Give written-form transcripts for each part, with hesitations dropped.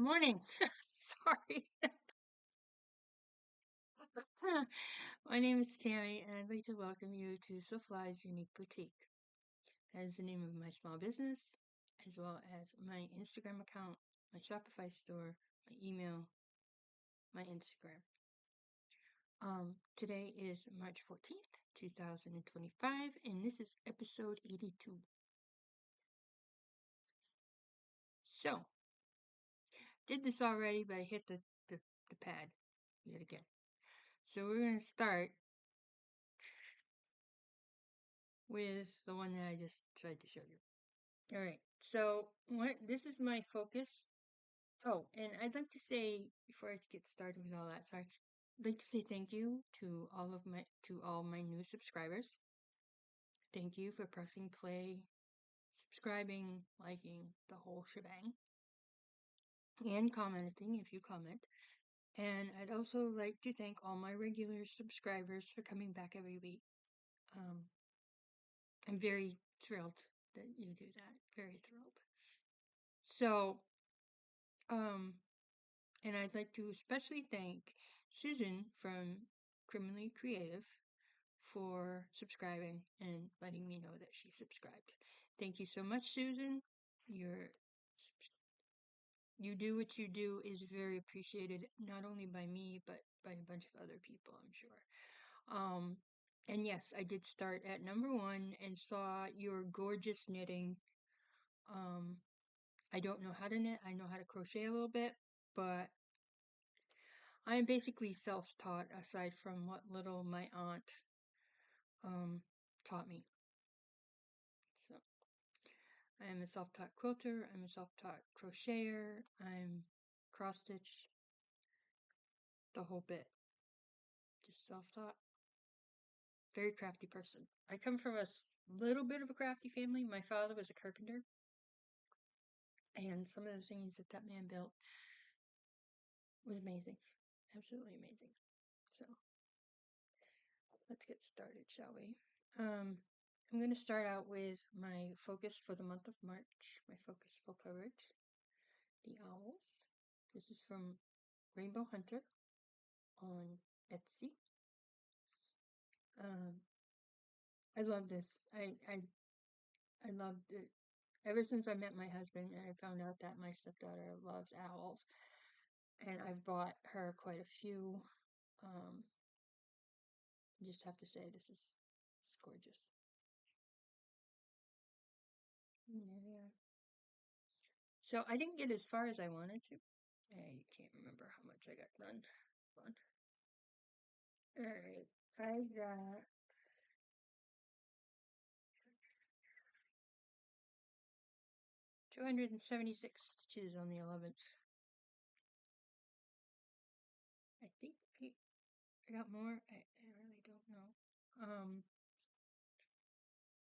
Good morning. Sorry. My name is Tammy, and I'd like to welcome you to Sewfly's Unique Boutique. That is the name of my small business, as well as my Instagram account, my Shopify store, my email, my Instagram. Today is March 14th, 2025, and this is episode 82. So, did this already, but I hit the pad yet again. So we're going to start with the one that I just tried to show you. All right, so this is my focus. Oh, and I'd like to say, before I get started with all that, sorry, I'd like to say thank you to all my new subscribers. Thank you for pressing play, subscribing, liking, the whole shebang, and commenting if you comment. And I'd also like to thank all my regular subscribers for coming back every week. I'm very thrilled that you do that. Very thrilled. So, and I'd like to especially thank Susan from Criminally Creative for subscribing and letting me know that she subscribed. Thank you so much, Susan. You do what you do is very appreciated, not only by me, but by a bunch of other people, I'm sure. And yes, I did start at number 1 and saw your gorgeous knitting. I don't know how to knit. I know how to crochet a little bit, but I am basically self-taught aside from what little my aunt taught me. So I am a self-taught quilter, I'm a self-taught crocheter, I'm cross-stitch, the whole bit. Just self-taught. Very crafty person. I come from a little bit of a crafty family. My father was a carpenter, and some of the things that man built was amazing. Absolutely amazing. So let's get started, shall we? I'm going to start out with my focus for the month of March, my focus full coverage, the owls. This is from Rainbow Hunter on Etsy. I love this. I loved it ever since I met my husband and I found out that my stepdaughter loves owls. And I've bought her quite a few. I just have to say this is gorgeous. Yeah. So I didn't get as far as I wanted to. I can't remember how much I got done. Hold on. Alright. I got 276 stitches on the 11th. I think I got more. I really don't know.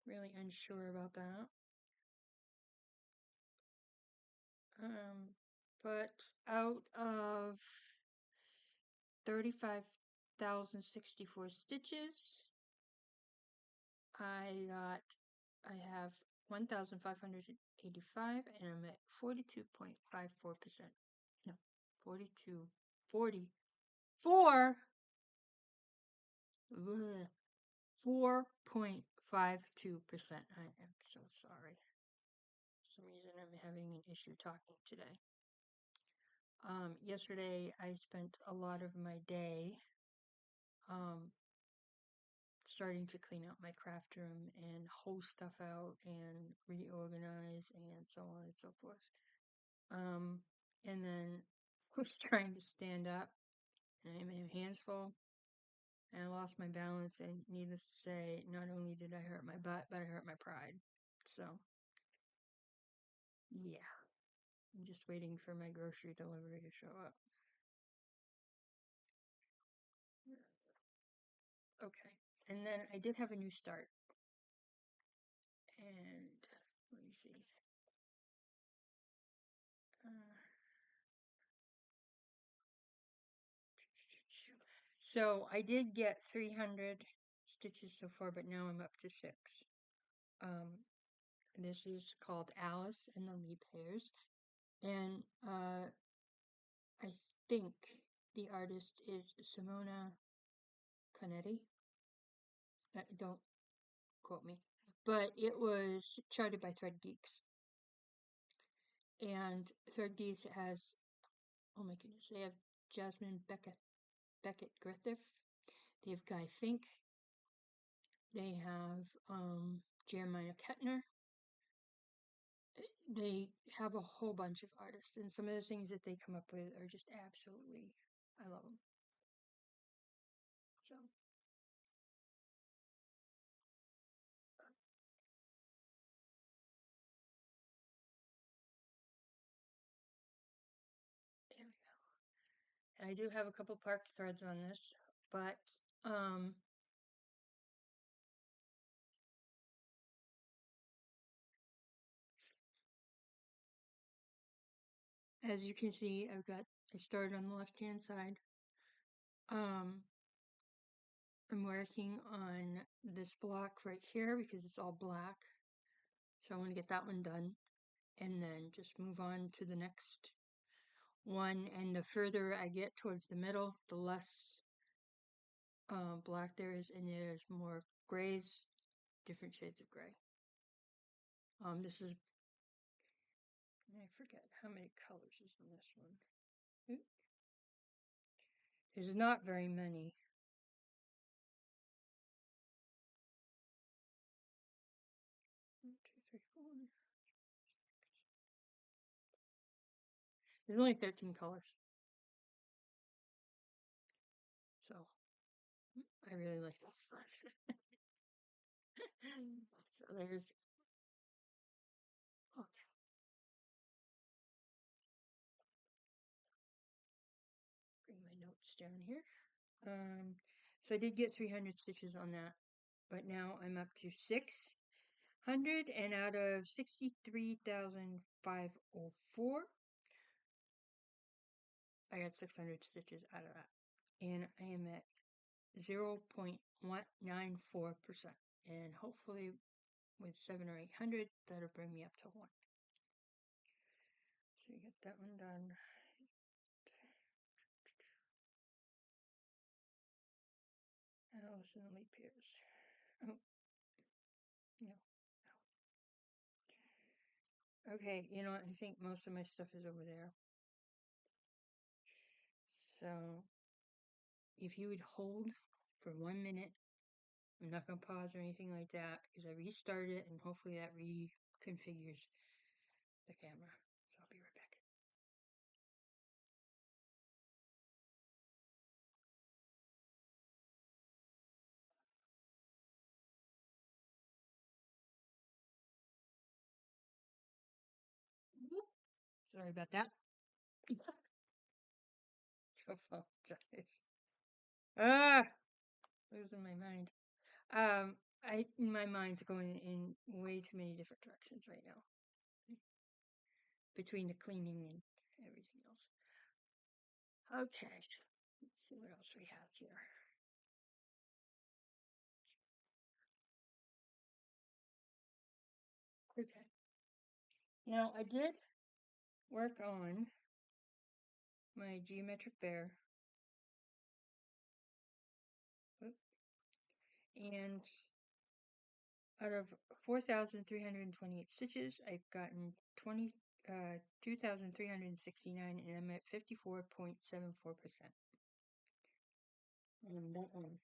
Really unsure about that. But out of 35,064 stitches, I have 1,585 and I'm at 42.54%. No, 42, 44, 4.52%. I am so sorry. For some reason I'm having an issue talking today. Yesterday I spent a lot of my day starting to clean out my craft room and hoe stuff out and reorganize and so on and so forth. And then I was trying to stand up and I had my hands full and I lost my balance, and needless to say, not only did I hurt my butt, but I hurt my pride. So, yeah. I'm just waiting for my grocery delivery to show up. Okay. And then I did have a new start. And let me see. So I did get 300 stitches so far, but now I'm up to 6. This is called Alice and the Leap Hairs. And I think the artist is Simona Canetti. Don't quote me. But it was charted by Thread Geeks. And Thread Geeks has, oh my goodness, they have Jasmine Beckett Griffith. They have Guy Fink. They have Jeremiah Kettner. They have a whole bunch of artists, and some of the things that they come up with are just absolutely, I love them. So, there we go. And I do have a couple parked threads on this, but as you can see, I started on the left-hand side. I'm working on this block right here because it's all black. So I want to get that one done and then just move on to the next one. And the further I get towards the middle, the less black there is, and there's more grays, different shades of gray. This is, I forget how many colors is in this one. There's not very many. One, two, three, four. There's only 13 colors. So I really like this one. So there's, okay. Bring my notes down here. So I did get 300 stitches on that, but now I'm up to 600, and out of 63,504, I got 600 stitches out of that, and I am at 0.194%, and hopefully with 700 or 800, that'll bring me up to 1. So you get that one done. Alice in the leap years. Oh, no. Okay, you know what? I think most of my stuff is over there. So if you would hold for 1 minute, I'm not going to pause or anything like that because I restarted it and hopefully that reconfigures the camera. So I'll be right back. Sorry about that. I apologize. Losing my mind. My mind's going in way too many different directions right now. Between the cleaning and everything else. Okay, let's see what else we have here. Okay. Now, I did work on my geometric bear. And out of 4,328 stitches, I've gotten 2,369, and I'm at 54.74%. And that one.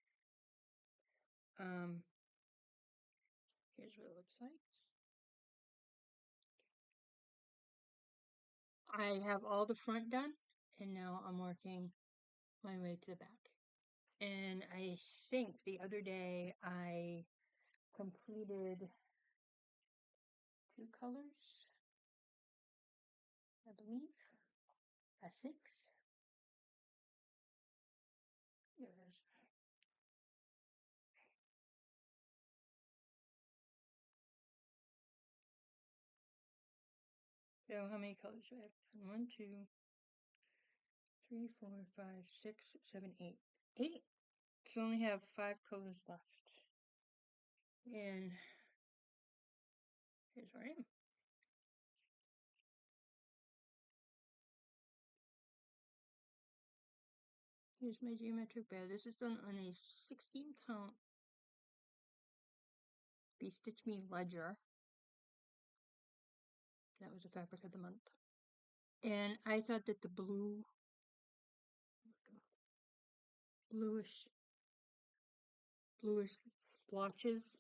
Here's what it looks like. I have all the front done, and now I'm working my way to the back. And I think the other day I completed 2 colors, I believe. A 6. There it is. So how many colors do I have? 1, 2, 3, 4, 5, 6, 7, 8. 8. So I only have 5 colors left. And here's where I am. Here's my geometric bear. This is done on a 16 count Be Stitch Me ledger. That was a fabric of the month. And I thought that the bluish splotches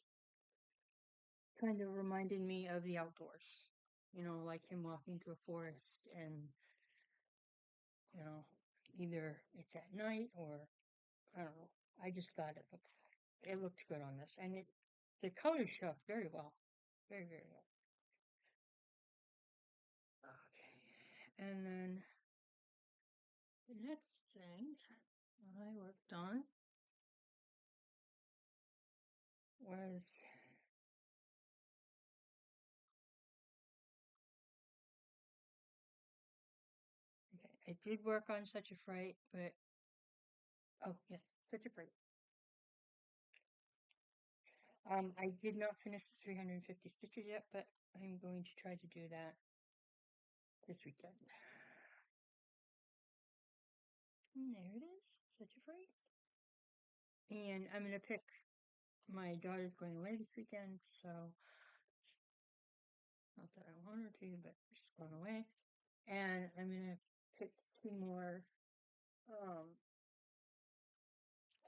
kind of reminded me of the outdoors. You know, like him walking through a forest and, you know, either it's at night or, I don't know. I just thought it looked good on this. And the colors show up very well. Very, very well. Okay. And then the next thing I worked on was okay, I did work on Such a Fright, but oh yes, Such a Fright. I did not finish the 350 stitches yet, but I'm going to try to do that this weekend. And there it is, Such a Fright. And I'm gonna pick my daughter's going away this weekend, so not that I want her to, but she's going away. And I'm gonna pick 2 more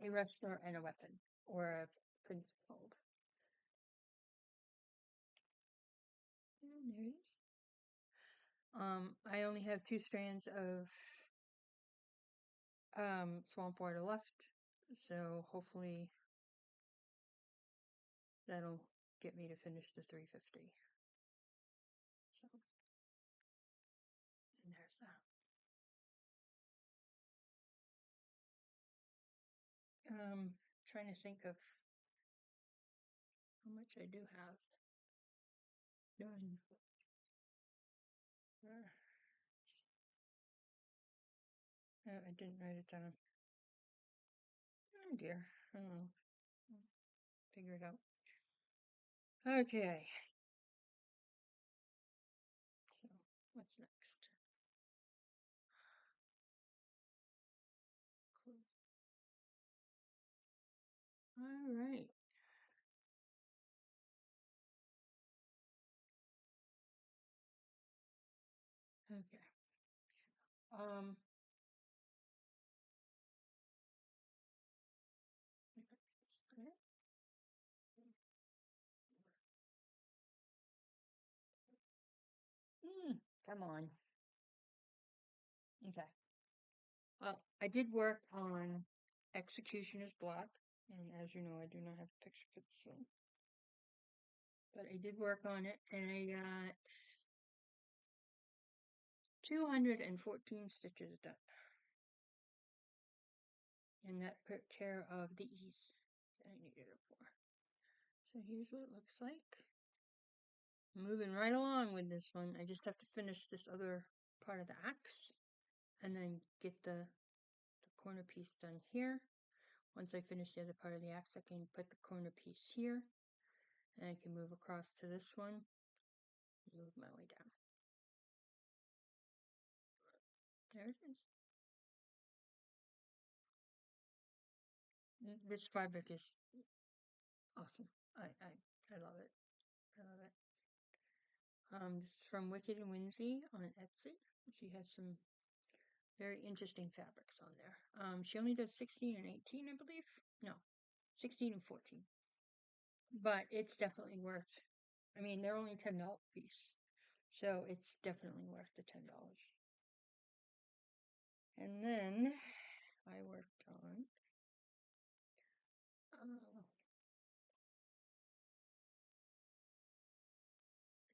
a wrestler and a weapon, or a princess hold. And there it is. I only have 2 strands of swamp water left, so hopefully that'll get me to finish the 350. So, and there's that. Trying to think of how much I do have done. I didn't write it down. Oh dear. I don't know. I'll figure it out. Okay. So, what's next? All right. Okay. Um. Come on. Okay. Well, I did work on Executioner's Block, and as you know, I do not have a picture for this one. But I did work on it, and I got 214 stitches done. And that took care of the ease that I needed it for. So here's what it looks like. Moving right along with this one. I just have to finish this other part of the axe, and then get the corner piece done here. Once I finish the other part of the axe, I can put the corner piece here, and I can move across to this one, move my way down. There it is. This fabric is awesome. I love it. I love it. This is from Wicked and Whimsy on Etsy. She has some very interesting fabrics on there. She only does 16 and 18, I believe. No, 16 and 14. But it's definitely worth. I mean, they're only $10 a piece, so it's definitely worth the $10. And then I worked on uh,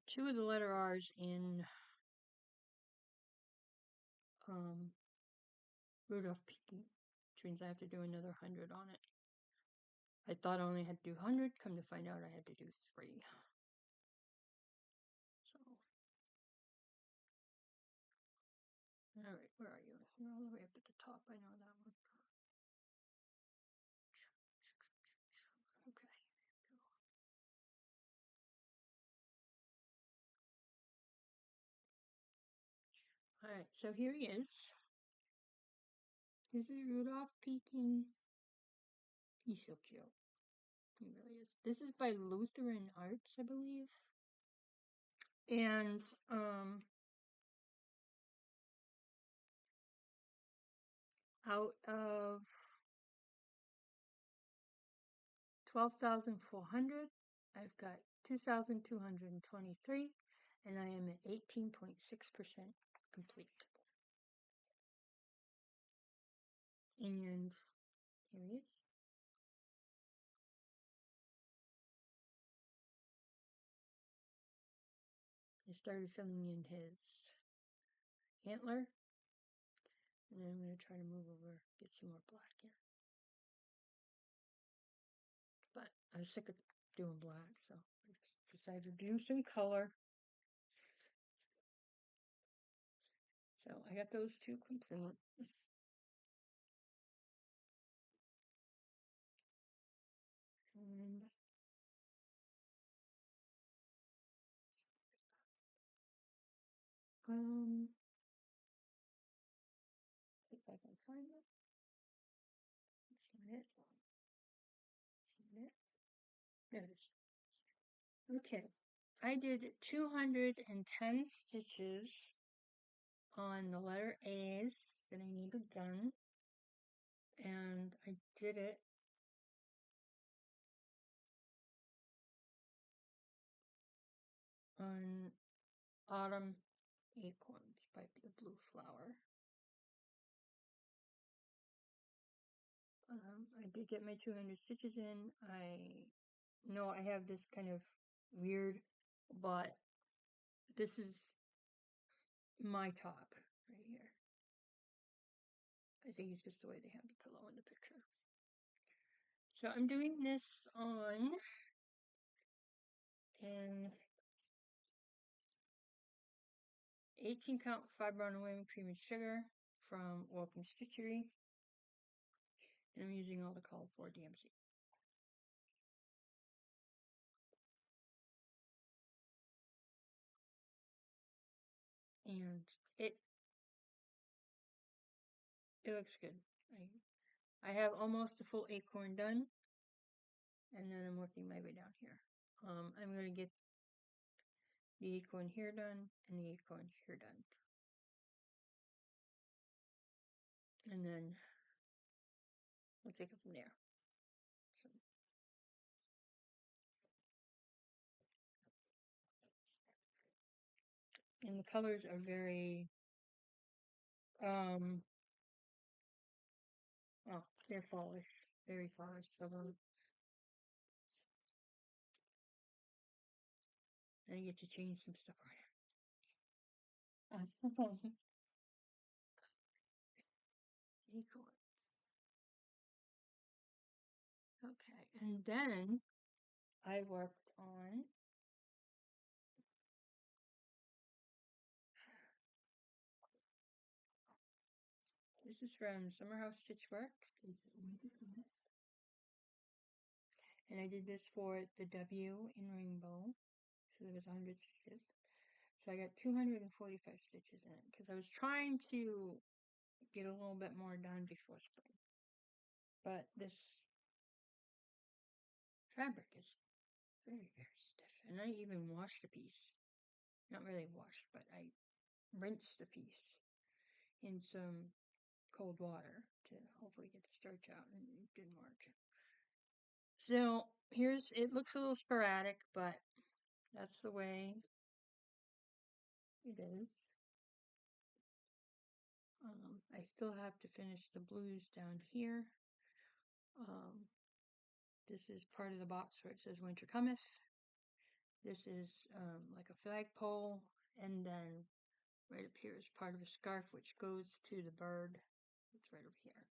2 of the letter R's in Rudolph Peking, which means I have to do another 100 on it. I thought I only had to do 100, come to find out I had to do 3. So, alright, where are you? You're all the way up at the top, I know that one. Okay. Alright, so here he is. Is it Rudolph peeking? He's so cute. He really is. This is by Lutheran Arts, I believe. And out of 12,400, I've got 2,223, and I am at 18.6% complete. And here he is. I started filling in his antler, and then I'm going to try to move over, get some more black here. But I was sick of doing black, so I just decided to do some color. So I got those two complete. And see if I can find it. That's not it. That's not it. There it is. Okay. I did 210 stitches on the letter A's that I needed done. And I did it on Autumn Acorns by the Blue Flower. I did get my 200 stitches in. I know I have this kind of weird, but this is my top right here. I think it's just the way they have the pillow in the picture. So I'm doing this on an 18 count 5 brown and whey cream and sugar from Welcome Stitchery. And I'm using all the call for DMC. And it looks good. I have almost a full acorn done, and then I'm working my way down here. I'm going to get the acorn here done and the acorn here done. And then we'll take it from there. So. And the colors are very, oh, they're fallish, very fallish. So then I get to change some stuff around. Acorns. Okay, and then I worked on this is from Summer House Stitch Works. It's Winter Christmas. And I did this for the W in Rainbow. So there was 100 stitches. So I got 245 stitches in it because I was trying to get a little bit more done before spring. But this fabric is very, very stiff. And I even washed a piece. Not really washed, but I rinsed a piece in some cold water to hopefully get the starch out, and it didn't work. So it looks a little sporadic, but that's the way it is. I still have to finish the blues down here. This is part of the box where it says Winter Cometh. This is like a flagpole, and then right up here is part of a scarf which goes to the bird. It's right over here.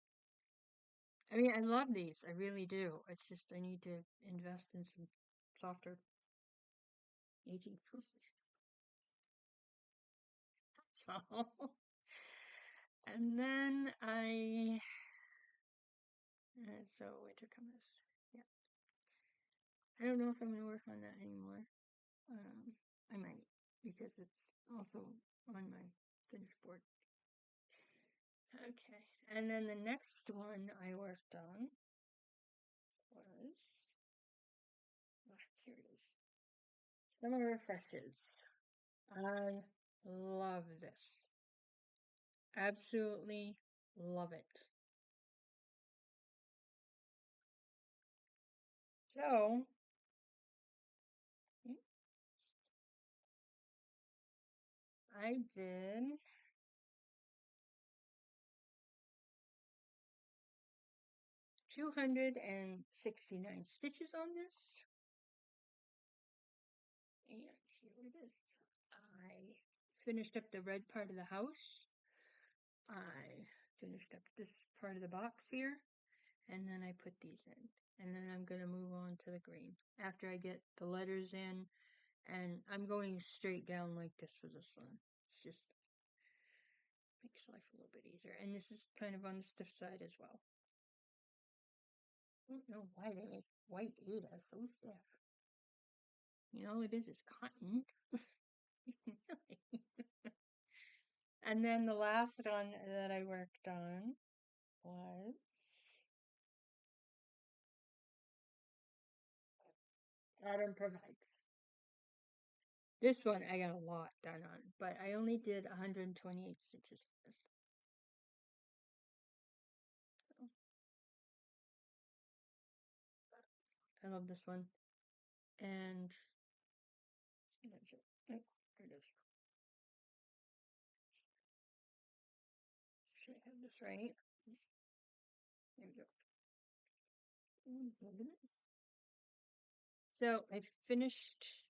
I mean, I love these. I really do. It's just I need to invest in some softer 18 proof. So, and then so Winter Cometh. Yeah. I don't know if I'm going to work on that anymore. I might, because it's also on my finished board. Okay, and then the next one I worked on was, here it is, Summer Refreshes. I love this. Absolutely love it. So, I did 269 stitches on this. And here it is. I finished up the red part of the house. I finished up this part of the box here. And then I put these in. And then I'm going to move on to the green. After I get the letters in, and I'm going straight down like this for this one. It's just makes life a little bit easier. And this is kind of on the stiff side as well. I don't know why they make white Ada so stiff. You know, it is cotton. And then the last one that I worked on was Adam Provides. This one I got a lot done on, but I only did 128 stitches on this. So, I love this one. And that's it. Oh, there it is. Should I have this right? There we go. Look at this. So I finished.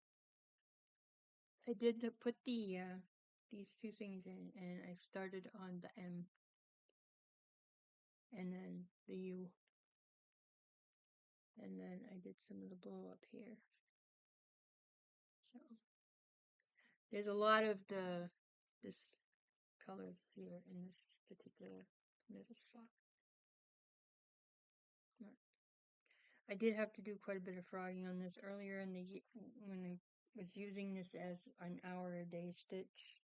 I did put these two things in, and I started on the M, and then the U, and then I did some of the blow up here. So there's a lot of this color here in this particular middle spot. I did have to do quite a bit of frogging on this earlier in the when I was using this as an hour a day stitch.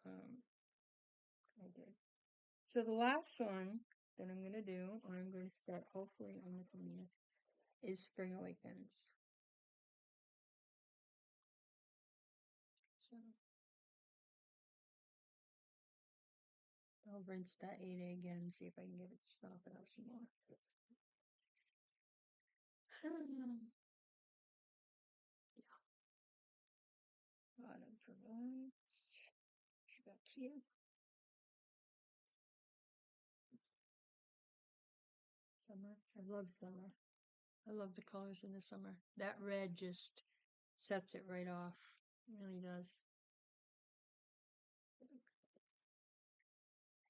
I did. So the last one that I'm going to do, or I'm going to start hopefully on the 20th, is Spring Awakens. So I'll rinse that 8A again, see if I can get it to soften up some more. Yeah. Autumn Provides. Back here. Summer. I love summer. I love the colors in the summer. That red just sets it right off. It really does.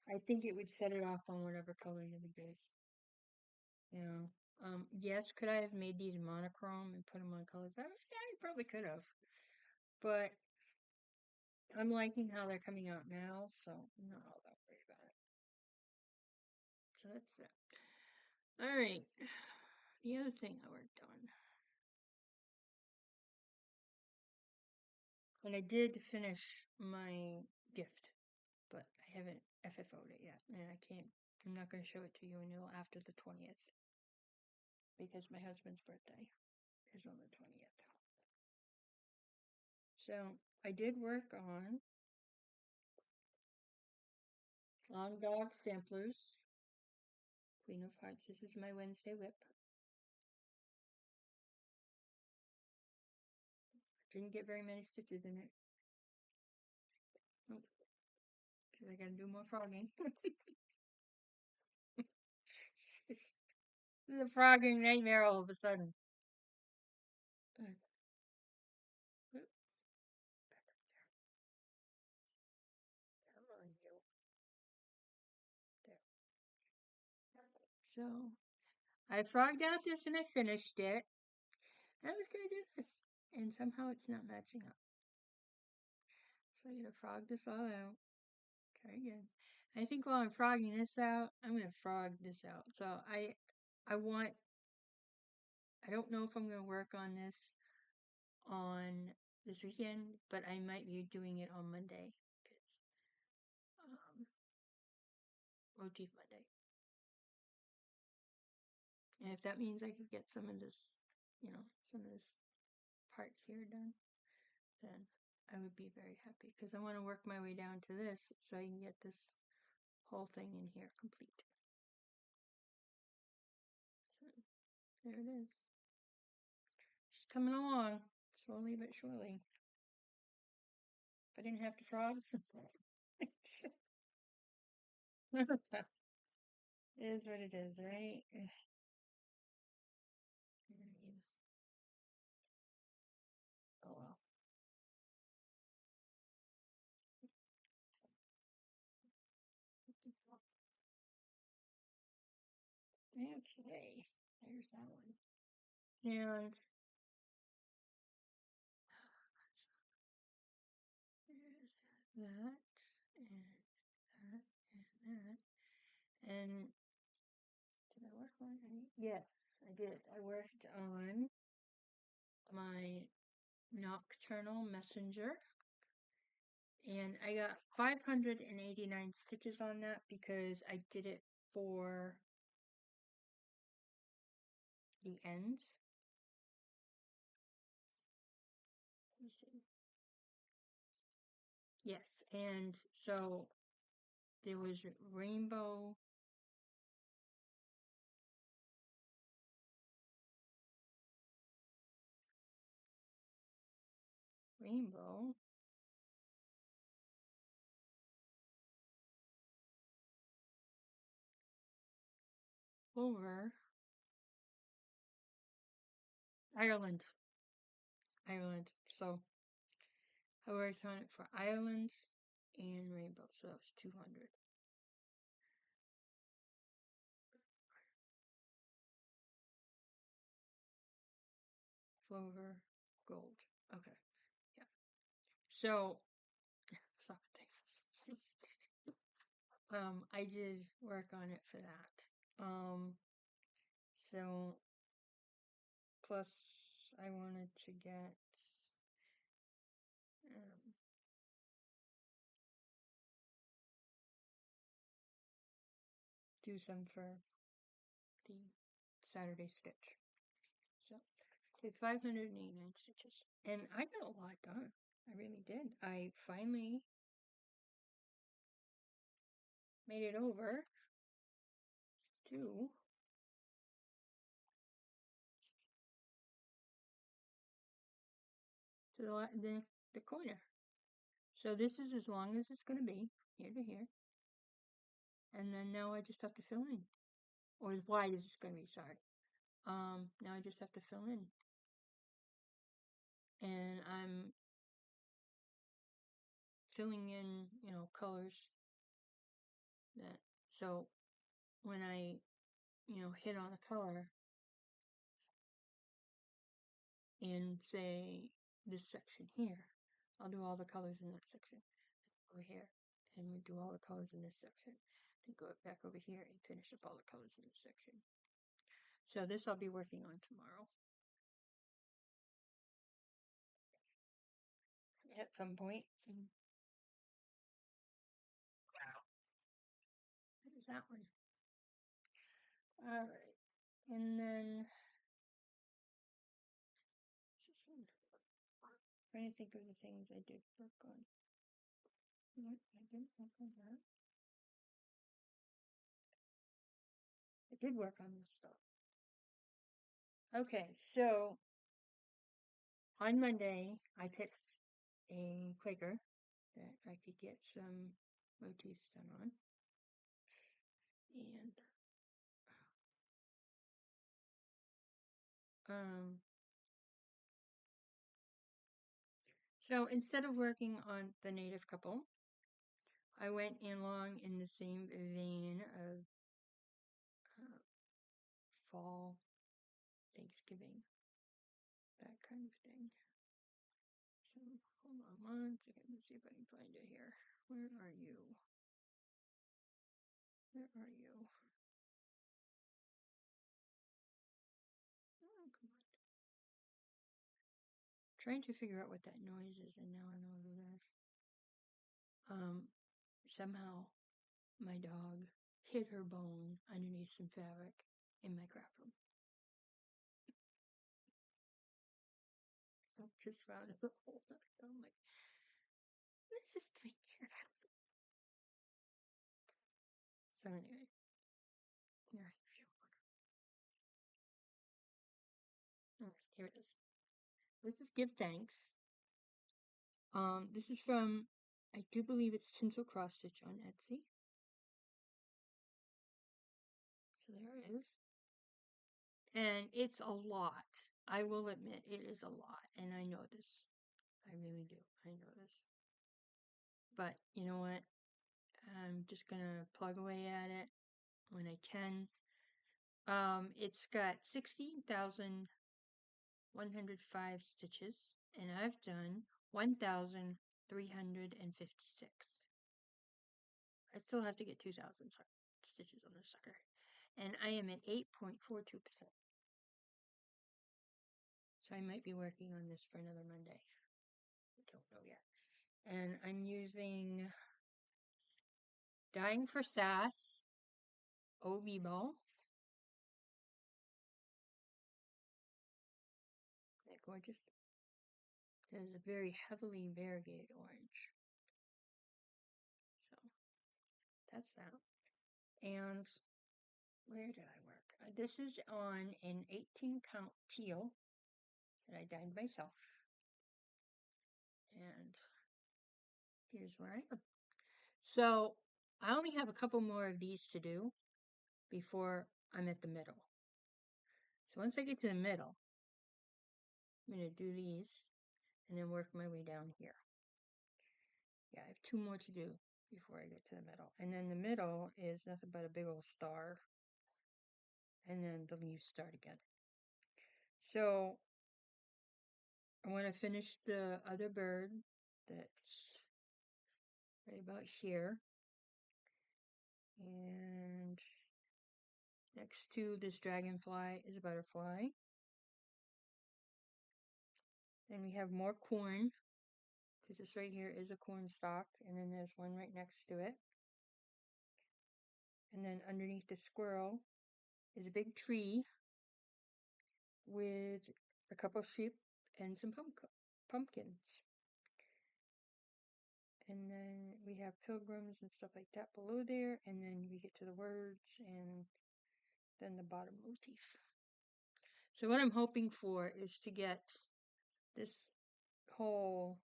I think it would set it off on whatever color you would use. You know. Yes, could I have made these monochrome and put them on color? Yeah, I probably could have. But I'm liking how they're coming out now, so I'm not all that worried about it. So that's that. Alright. The other thing I worked on. And I did finish my gift, but I haven't FFO'd it yet. And I'm not going to show it to you until after the 20th. Because my husband's birthday is on the 20th. So I did work on Long Dog Samplers, Queen of Hearts. This is my Wednesday whip. Didn't get very many stitches in it. Because I gotta do more frogging. This is a frogging nightmare all of a sudden. Come on, you. There. So I frogged out this and I finished it. I was gonna do this, and somehow it's not matching up. So I'm gonna frog this all out. Try again. I think while I'm frogging this out, I'm gonna frog this out. So I don't know if I'm gonna work on this on this weekend, but I might be doing it on Monday because motif Monday. And if that means I could get some of this, some of this part here done, then I would be very happy, because I want to work my way down to this so I can get this whole thing in here complete. So there it is. She's coming along, slowly but surely. If I didn't have to frog. It is what it is, right? Oh well. Okay, there's that one. And there's that, and that, and that. And did I work on any? Yes, I did. I worked on my nocturnal messenger, and I got 589 stitches on that because I did it for the ends. Let me see. Yes, and so there was rainbow, over Ireland. So I worked on it for Ireland and rainbow, so that was 200. Clover, gold. Okay, yeah. So, stop it. I did work on it for that. So plus I wanted to get um, do some for the Saturday stitch. So did 589 stitches, and I got a lot done. I really did. I finally made it over to the corner. So this is as long as it's going to be, here to here. And then now I just have to fill in. Or as wide as it's going to be, sorry. Now I just have to fill in. And I'm filling in, colors. So when I, hit on a color in, say, this section here, I'll do all the colors in that section. Over here, and we do all the colors in this section. Then go back over here and finish up all the colors in this section. So this I'll be working on tomorrow. At some point. Wow. What is that one? Alright. And then I'm trying to think of the things I did work on. What? I didn't work on that. I did work on this stuff. Okay, so on Monday I picked a Quaker that I could get some motifs done on. And so instead of working on the native couple, I went along in the same vein of fall, Thanksgiving, that kind of thing. So hold on one second, let's see if I can find it here. Where are you? Where are you? Oh, come on. Trying to figure out what that noise is, and now I know what it is. Somehow my dog hit her bone underneath some fabric in my craft room. I just found it. I'm like, let's just take care of it. So anyway, here, here it is. This is Give Thanks. This is from, I do believe it's Tinsel Cross Stitch on Etsy. So there it is. And it's a lot. I will admit it is a lot. And I know this. I really do. I know this. But you know what? I'm just going to plug away at it when I can. It's got 16,105 stitches. And I've done 1,356. I still have to get 2,000 stitches on this sucker. And I am at 8.42%. So I might be working on this for another Monday. I don't know yet. And I'm using Dying for Sass OV ball. Isn't that gorgeous? It is a very heavily variegated orange. So that's that. And where did I work? This is on an 18 count teal that I dyed myself. And here's where I am. So I only have a couple more of these to do before I'm at the middle. So once I get to the middle, I'm going to do these and then work my way down here. Yeah, I have 2 more to do before I get to the middle. And then the middle is nothing but a big old star. And then the leaves start again. So I want to finish the other bird that's right about here. And next to this dragonfly is a butterfly. Then we have more corn, because this right here is a corn stalk, and then there's one right next to it. And then underneath the squirrel is a big tree with a couple sheep and some pumpkins. And then we have pilgrims and stuff like that below there, and then we get to the words and then the bottom motif. So what I'm hoping for is to get this whole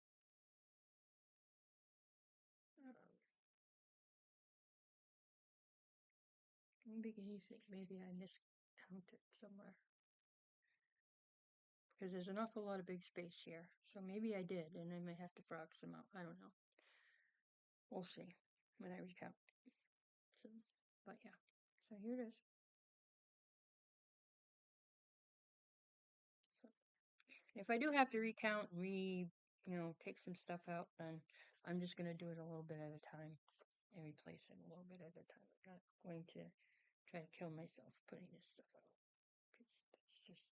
beginning, maybe I miscounted somewhere. Because there's an awful lot of big space here. So maybe I did, and I might have to frog some out. I don't know. We'll see when I recount. So, but yeah. So here it is. So, if I do have to recount and take some stuff out, then I'm just going to do it a little bit at a time and replace it a little bit at a time. I'm not going to try to kill myself putting this stuff out. Because that's just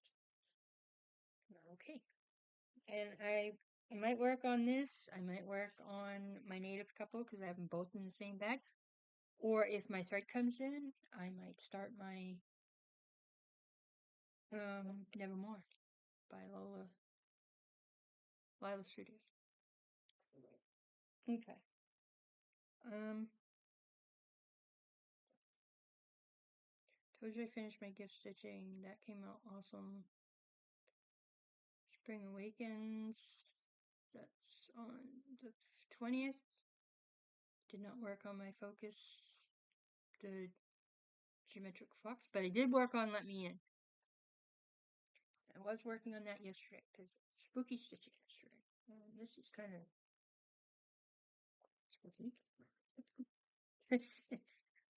not okay. And I might work on this. I might work on my native couple because I have them both in the same bag. Or if my thread comes in, I might start my Nevermore by Lila Studios. Okay. Told you I finished my gift stitching. That came out awesome. Spring Awakens. That's on the 20th. Did not work on my focus, the geometric fox, but I did work on Let Me In. I was working on that yesterday because spooky stitching yesterday. This is kind of spooky.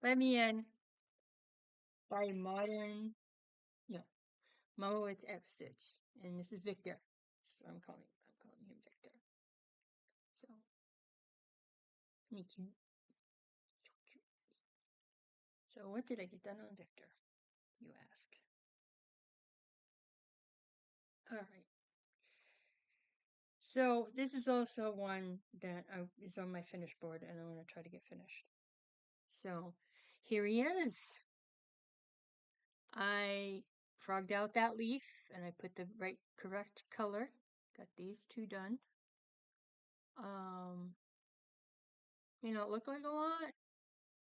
Let Me In by Modern, no, Mowitz X Stitch, and this is Victor. So I'm calling him Victor. So, thank you. So cute. So what did I get done on Victor, you ask? All right. So this is also one that is on my finish board, and I want to try to get finished. So here he is. I frogged out that leaf and I put the correct color. Got these two done. May not look like a lot,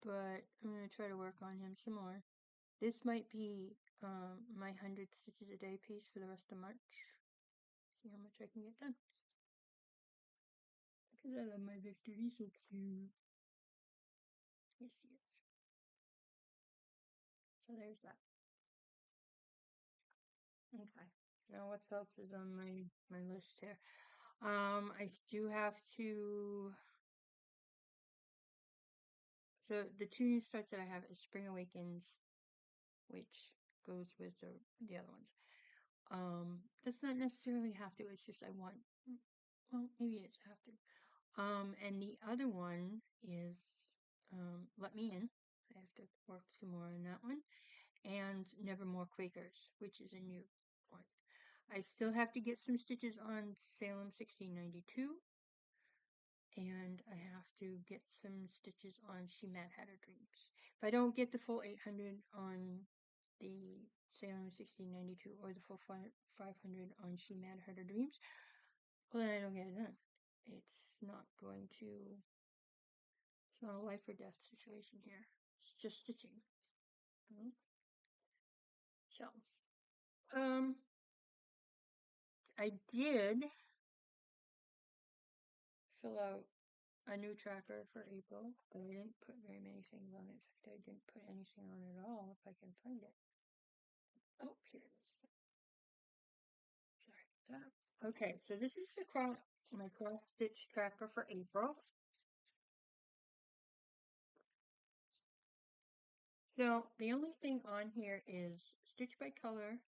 but I'm going to try to work on him some more. This might be my 100 stitches a day piece for the rest of March. See how much I can get done. Because I love my Victor, he's so cute. Yes, he is. So there's that. Okay. Now what else is on my list here? I do have to. So the two new starts that I have is Spring Awakens, which goes with the other ones. Does not necessarily have to. It's just I want. Well, maybe it's have to. And the other one is Let Me In. I have to work some more on that one. And Nevermore Quakers, which is a new one. I still have to get some stitches on Salem 1692. And I have to get some stitches on She Mad Hatter Dreams. If I don't get the full 800 on the Salem 1692 or the full 500 on She Mad Hatter Dreams, well, then I don't get it done. It's not going to. It's not a life or death situation here. It's just stitching. So, I did fill out a new tracker for April, but I didn't put very many things on it. In fact, I didn't put anything on it at all, if I can find it. Oh, here it is. Sorry. Okay, so this is my cross stitch tracker for April. So the only thing on here is stitch by color,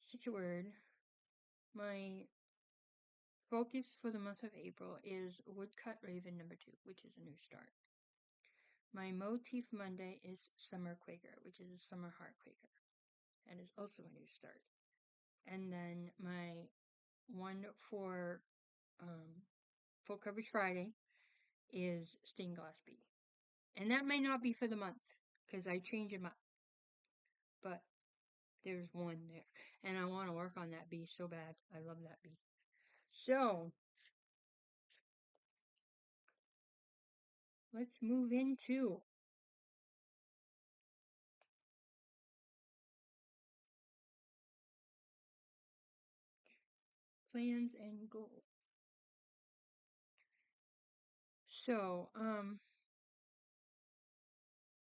stitch a word. My focus for the month of April is Woodcut Raven number 2, which is a new start. My motif Monday is Summer Quaker, which is a summer heart Quaker, and is also a new start. And then my one for Full Coverage Friday is Stained Glass Bee. And that may not be for the month, because I change them up. But there's one there. And I want to work on that bee so bad. I love that bee. So, let's move into plans and goals. So,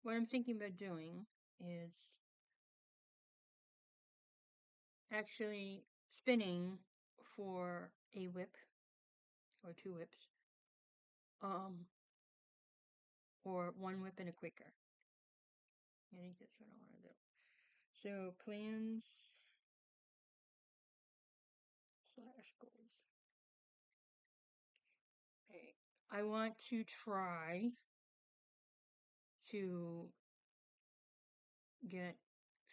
what I'm thinking about doing is actually spinning for a whip or 2 whips, or 1 whip and a quicker. I think that's what I want to do. So plans / goals. Okay. I want to try to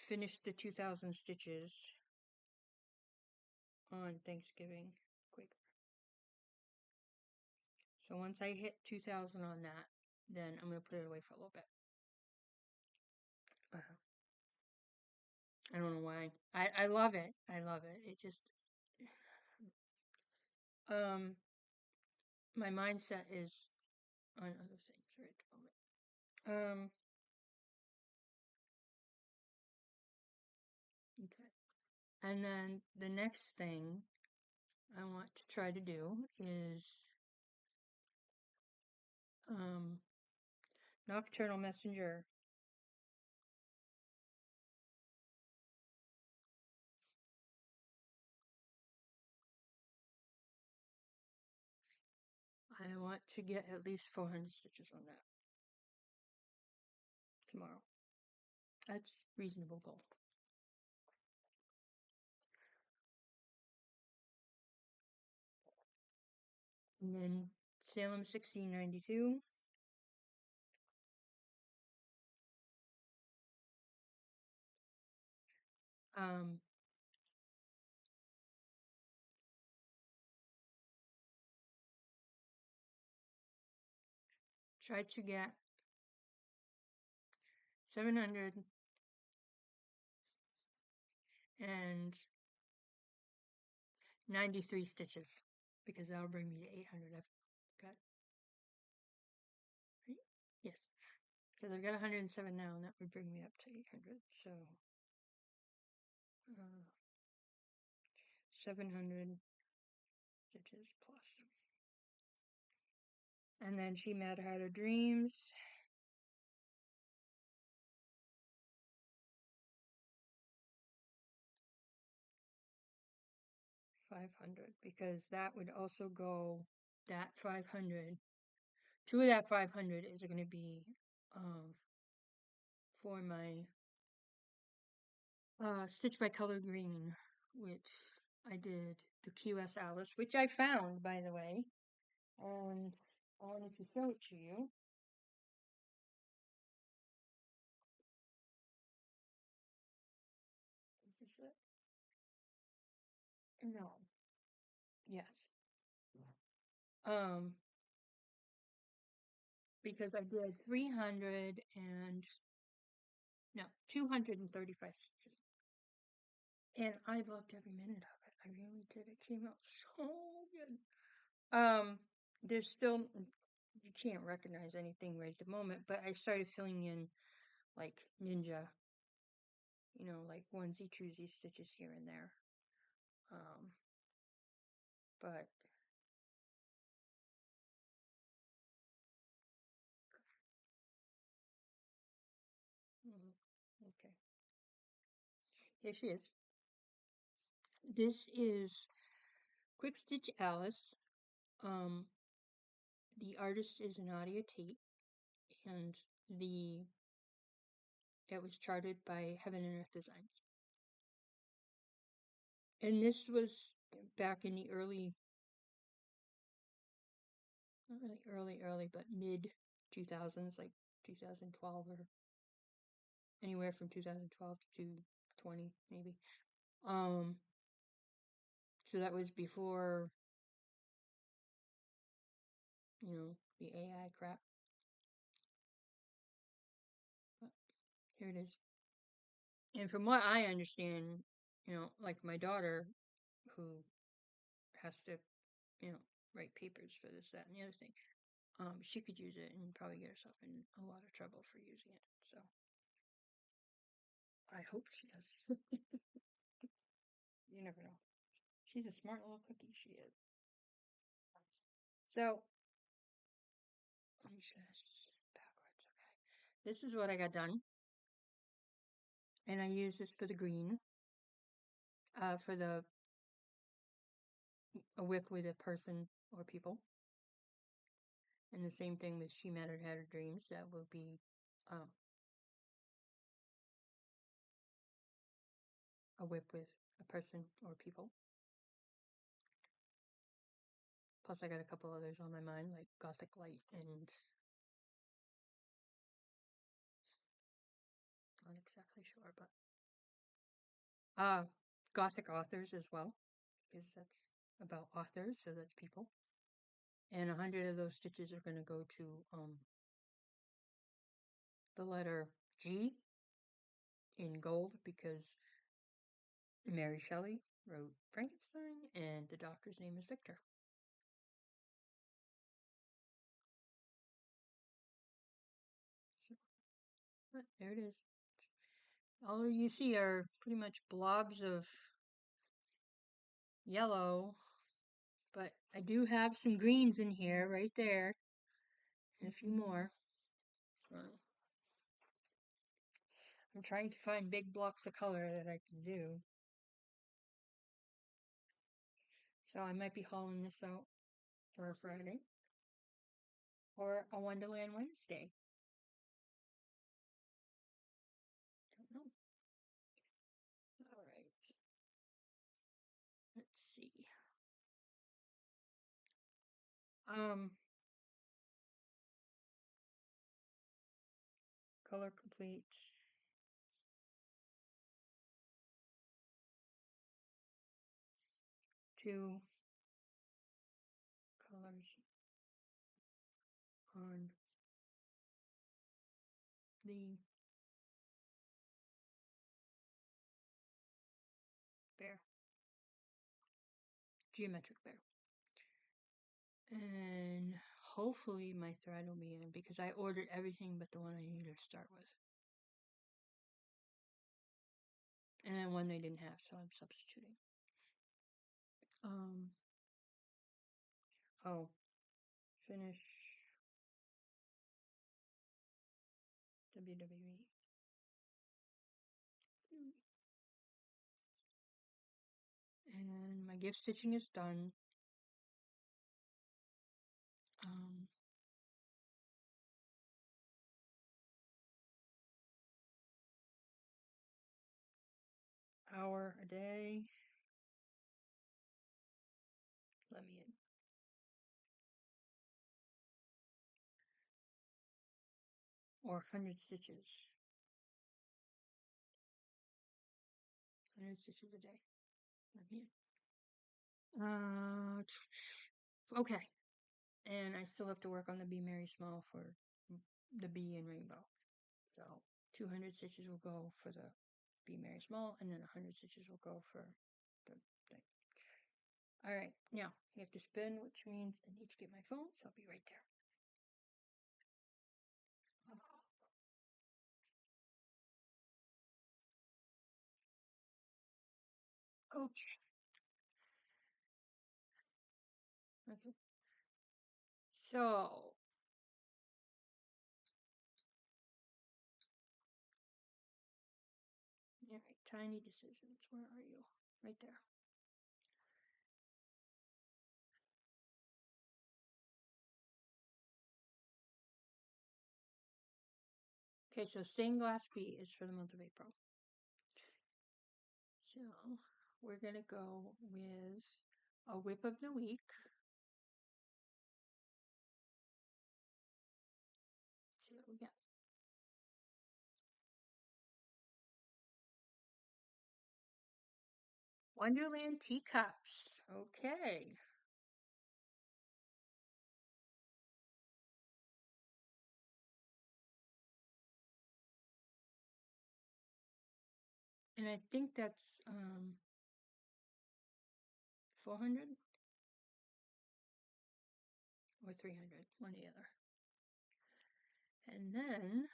finish the 2,000 stitches on Thanksgiving quicker. So once I hit 2,000 on that, then I'm going to put it away for a little bit. I don't know why. I love it. I love it. It just my mindset is on other things right at the moment. Okay. And then the next thing I want to try to do is Nocturnal Messenger. I want to get at least 400 stitches on that tomorrow. That's a reasonable goal. And then Salem 1692. Try to get 793 stitches, because that'll bring me to 800. I've got, right? Yes, because I've got 107 now, and that would bring me up to 800. So 700 stitches plus. And then she Mad Hatter Dreams. 500, because that would also go, that 500, two of that 500 is going to be for my Stitch by Color Green, which I did the QS Alice, which I found, by the way, and I wanted to show it to you. Is this it? No. Yes. Um, because I did 300 and, no, 235 stitches. And I loved every minute of it. I really did. It came out so good. There's still, you can't recognize anything right at the moment, but I started filling in like ninja, like onesie twosie stitches here and there. But okay, here she is. This is Quick Stitch Alice. Um, the artist is Nadia Tate, and it was charted by Heaven and Earth Designs. And this was back in the early, not really early, but mid 2000s, like 2012 or anywhere from 2012 to 20 maybe. So that was before, the AI crap. But here it is. And from what I understand, like my daughter, who has to, write papers for this, that, and the other thing, she could use it and probably get herself in a lot of trouble for using it. So I hope she does. You never know. She's a smart little cookie, she is. So, let me show this backwards. Okay. This is what I got done. And I use this for the green, for a whip with a person or people. And the same thing with She Mattered Had Her Dreams. That will be a whip with a person or people. Plus, I got a couple others on my mind, like Gothic Light and not exactly sure, but Gothic authors as well, because that's about authors, so that's people. And 100 of those stitches are going to go to the letter G in gold, because Mary Shelley wrote Frankenstein, and the doctor's name is Victor. So, but there it is. All you see are pretty much blobs of yellow, but I do have some greens in here, right there, and a few more. I'm trying to find big blocks of color that I can do. So I might be hauling this out for a Friday or a Wonderland Wednesday. Don't know. All right. Let's see. Color complete. Two colors on the bear. Geometric bear. And hopefully my thread will be in because I ordered everything but the one I needed to start with. And then one they didn't have, so I'm substituting. Oh, finish WWE. And my gift stitching is done. Hour a day. Let me in. Or 100 stitches. 100 stitches a day. Let me in. Okay. And I still have to work on the Be Merry Small for the bee and rainbow. So 200 stitches will go for the Be Merry Small, and then 100 stitches will go for the thing. Alright, now you have to spin, which means I need to get my phone, so I'll be right there. Okay. Okay. So, alright, tiny decisions. Where are you? Right there. Okay, so stained glass bee is for the month of April. So, we're going to go with a whip of the week. Let's see what we got. Wonderland teacups. Okay. And I think that's 400 or 300, one or the other. And then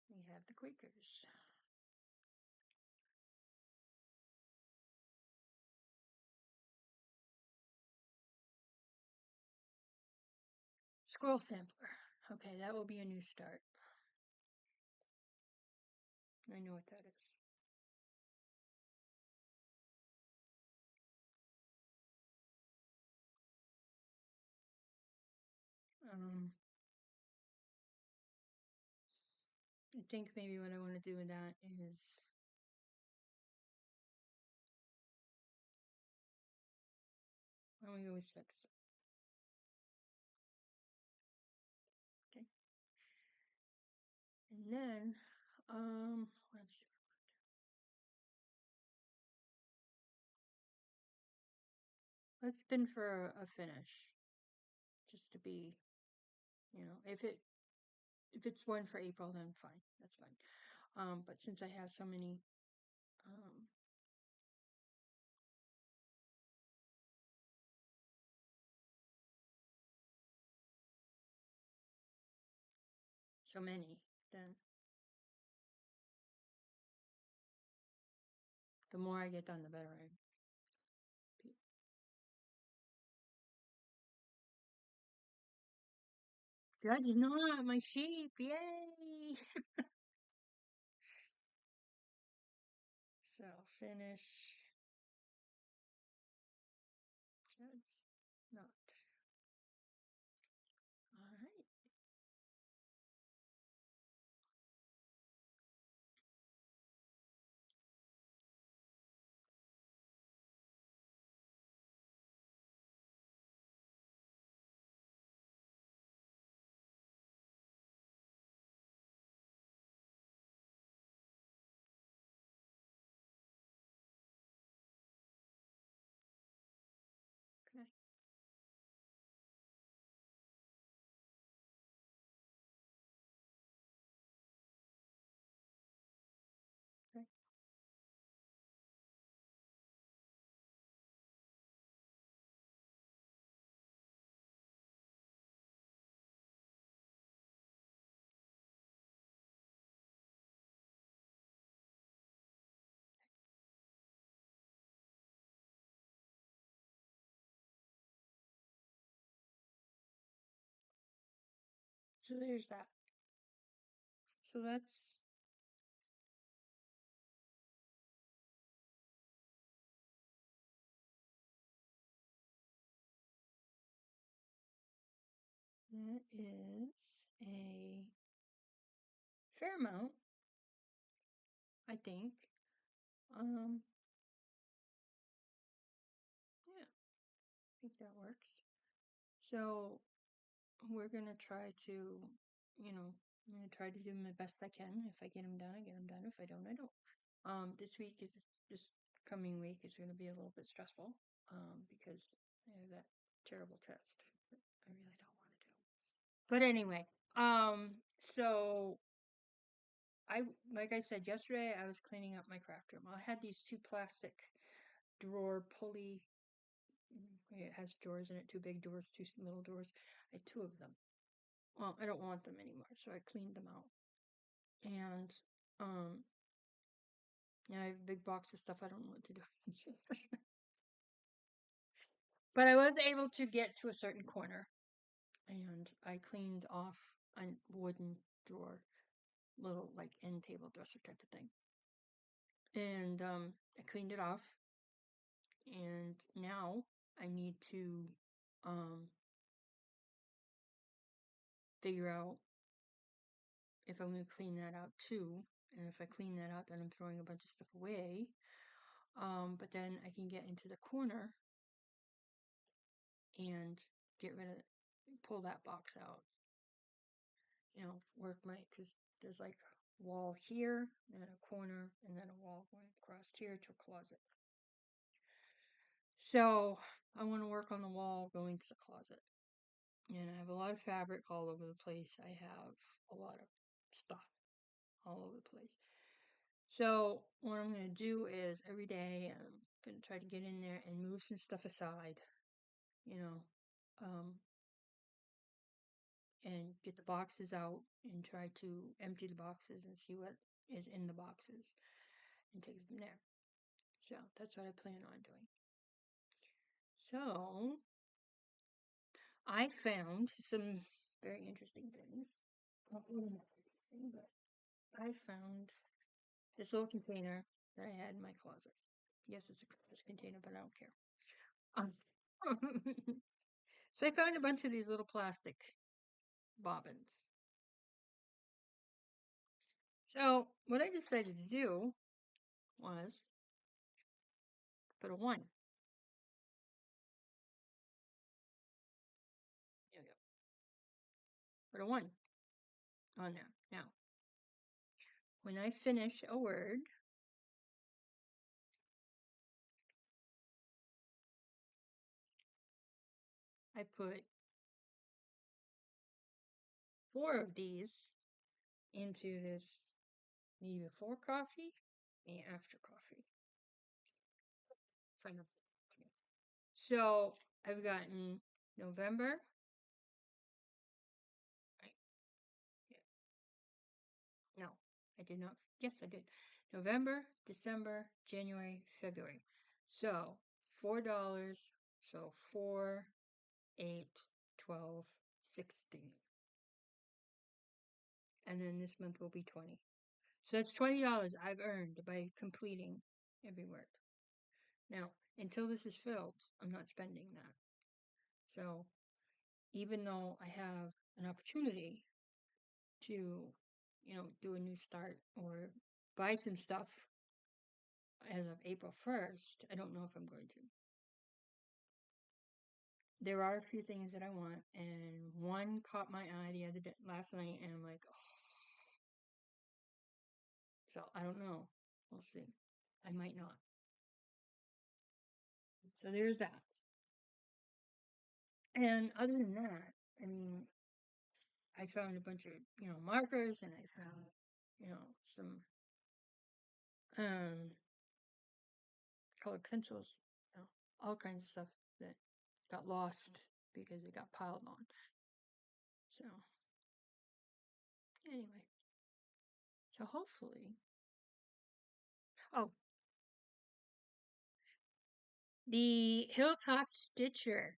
we have the Quakers. Scroll sampler. Okay, that will be a new start. I know what that is. I think maybe what I want to do with that is why don't we go with 6? Okay. And then let's see. Let's spin for a finish. Just to be, if it's one for April, then fine. That's fine. But since I have so many then the more I get done, the better I be. Judge not my sheep, yay! So finish. Judge not. Alright. So there's that. So that is a fair amount, I think. Um, yeah, I think that works. So we're gonna try to, I'm gonna try to do them the best I can. If I get them done, I get them done. If I don't, I don't. This coming week is gonna be a little bit stressful, because I have that terrible test that I really don't want to do. But anyway, so I, like I said yesterday, I was cleaning up my craft room. I had these two plastic drawer pulley. It has drawers in it, two big doors, two little doors. I had two of them. Well, I don't want them anymore, so I cleaned them out. And um, yeah, I have a big box of stuff I don't know what to do. But I was able to get to a certain corner, and I cleaned off a wooden drawer, little like end table dresser type of thing. And I cleaned it off, and now I need to um, figure out if I'm going to clean that out too. And if I clean that out, then I'm throwing a bunch of stuff away. But then I can get into the corner and pull that box out. Work because there's like a wall here, and a corner, and then a wall going across here to a closet. So I want to work on the wall going to the closet. And I have a lot of fabric all over the place. I have a lot of stuff all over the place. So what I'm going to do is every day I'm going to try to get in there and move some stuff aside, you know, um, and get the boxes out and try to empty the boxes and see what is in the boxes and take it from there. So that's what I plan on doing. So I found some very interesting things. Not really interesting, but I found this little container that I had in my closet. Yes, it's a Christmas container, but I don't care. So I found a bunch of these little plastic bobbins. So what I decided to do was put a one. There we go. Put a one on there. Now, when I finish a word, I put 4 of these into this me before coffee, me after coffee. So I've gotten November. Right. Yeah. No, I did not. Yes, I did. November, December, January, February. So $4. So 4, 8, 12, 16. And then this month will be 20. So that's $20 I've earned by completing every word. Now, until this is filled, I'm not spending that. So even though I have an opportunity to, do a new start or buy some stuff as of April 1st, I don't know if I'm going to. There are a few things that I want, and one caught my eye last night, and I'm like, oh. So I don't know. We'll see. I might not. So there's that. And other than that, I mean, I found a bunch of, markers, and I found, some um colored pencils, all kinds of stuff that got lost because it got piled on. So anyway, so hopefully, oh, the Hilltop Stitcher.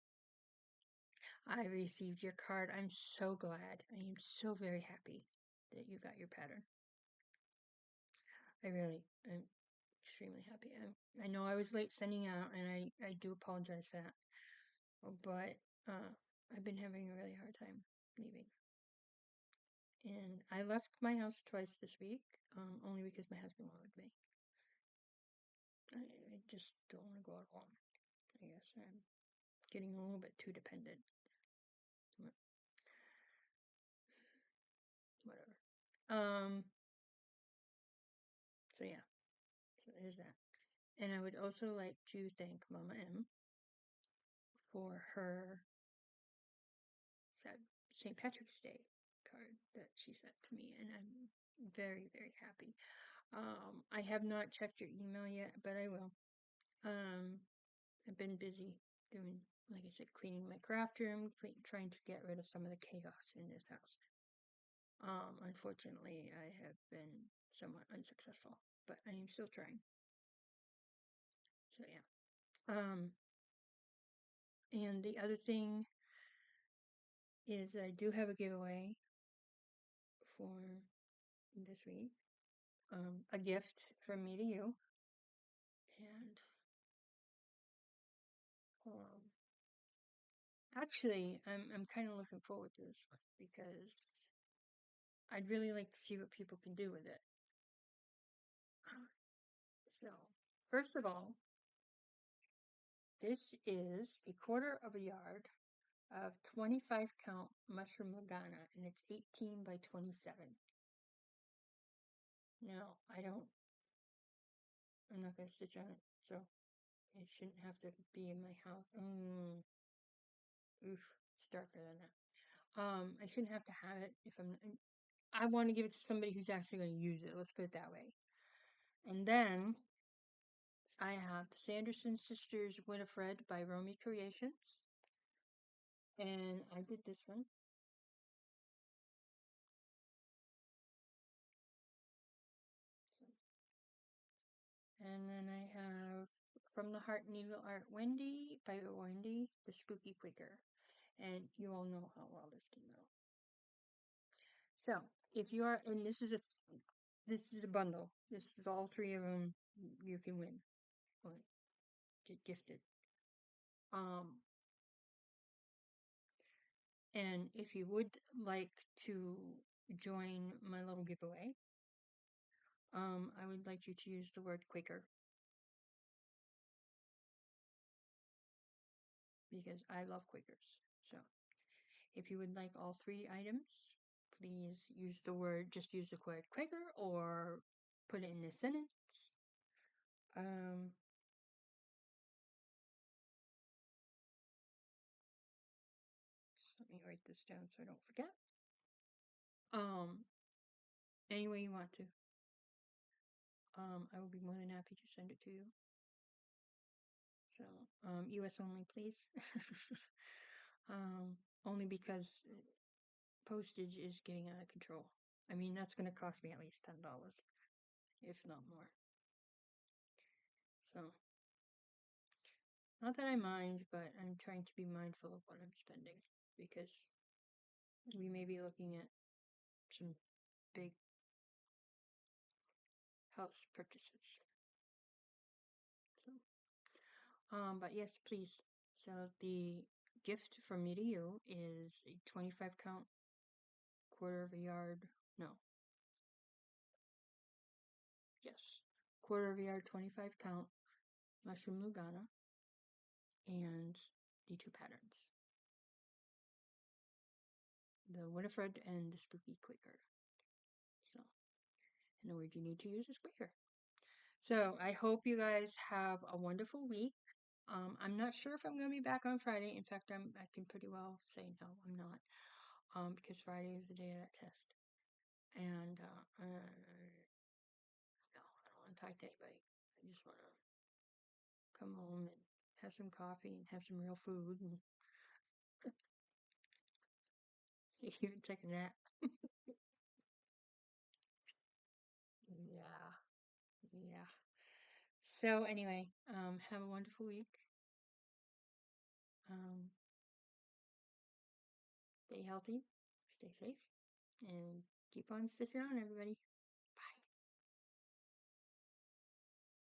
I received your card. I'm so glad. I am so very happy that you got your pattern. I'm extremely happy. I know I was late sending out, and I do apologize for that. But I've been having a really hard time leaving. And I left my house twice this week, only because my husband wanted me. I just don't want to go out alone. I guess I'm getting a little bit too dependent. Whatever. So yeah. So there's that. And I would also like to thank Mama M for her St. Patrick's Day card that she sent to me, and I'm very, very happy. I have not checked your email yet, but I will. I've been busy doing, like I said, cleaning my craft room, trying to get rid of some of the chaos in this house. Unfortunately, I have been somewhat unsuccessful, but I am still trying. So yeah. And the other thing is I do have a giveaway for this week. A gift from me to you. And actually, I'm kind of looking forward to this one because I'd really like to see what people can do with it. So, first of all, this is a 1/4 yard of 25 count mushroom lagana, and it's 18 by 27. Now, I'm not going to stitch on it, so it shouldn't have to be in my house. Oof, it's darker than that. I shouldn't have to have it if I want to give it to somebody who's actually going to use it. Let's put it that way. And then I have Sanderson Sisters Winifred by Romy Creations. And I did this one. And then I have From the Heart Needle Art Wendy by Wendy, the Spooky Quaker. And you all know how well this came out. So, if you are, and this is a bundle. This is all 3 of them you can win or get gifted. And if you would like to join my little giveaway, I would like you to use the word Quaker. Because I love Quakers. So, if you would like all 3 items, please use the word Quaker or put it in a sentence. Let me write this down so I don't forget. Any way you want to. I will be more than happy to send it to you. So, US only, please. Only because postage is getting out of control. I mean, that's going to cost me at least $10, if not more. So, not that I mind, but I'm trying to be mindful of what I'm spending because we may be looking at some big house purchases. So, but yes, please. So the gift from me to you is a 25 count 1/4 yard. No. Yes. 1/4 yard 25 count mushroom lugana and the 2 patterns. The Winifred and the Spooky Quaker. So, and the word you need to use is Quaker. So, I hope you guys have a wonderful week. I'm not sure if I'm going to be back on Friday. In fact, I can pretty well say no, I'm not. Because Friday is the day of that test. And, no, I don't want to talk to anybody. I just want to come home and have some coffee and have some real food and even take a nap. Yeah. Yeah. So anyway, have a wonderful week. stay healthy, stay safe, and keep on stitching on, everybody.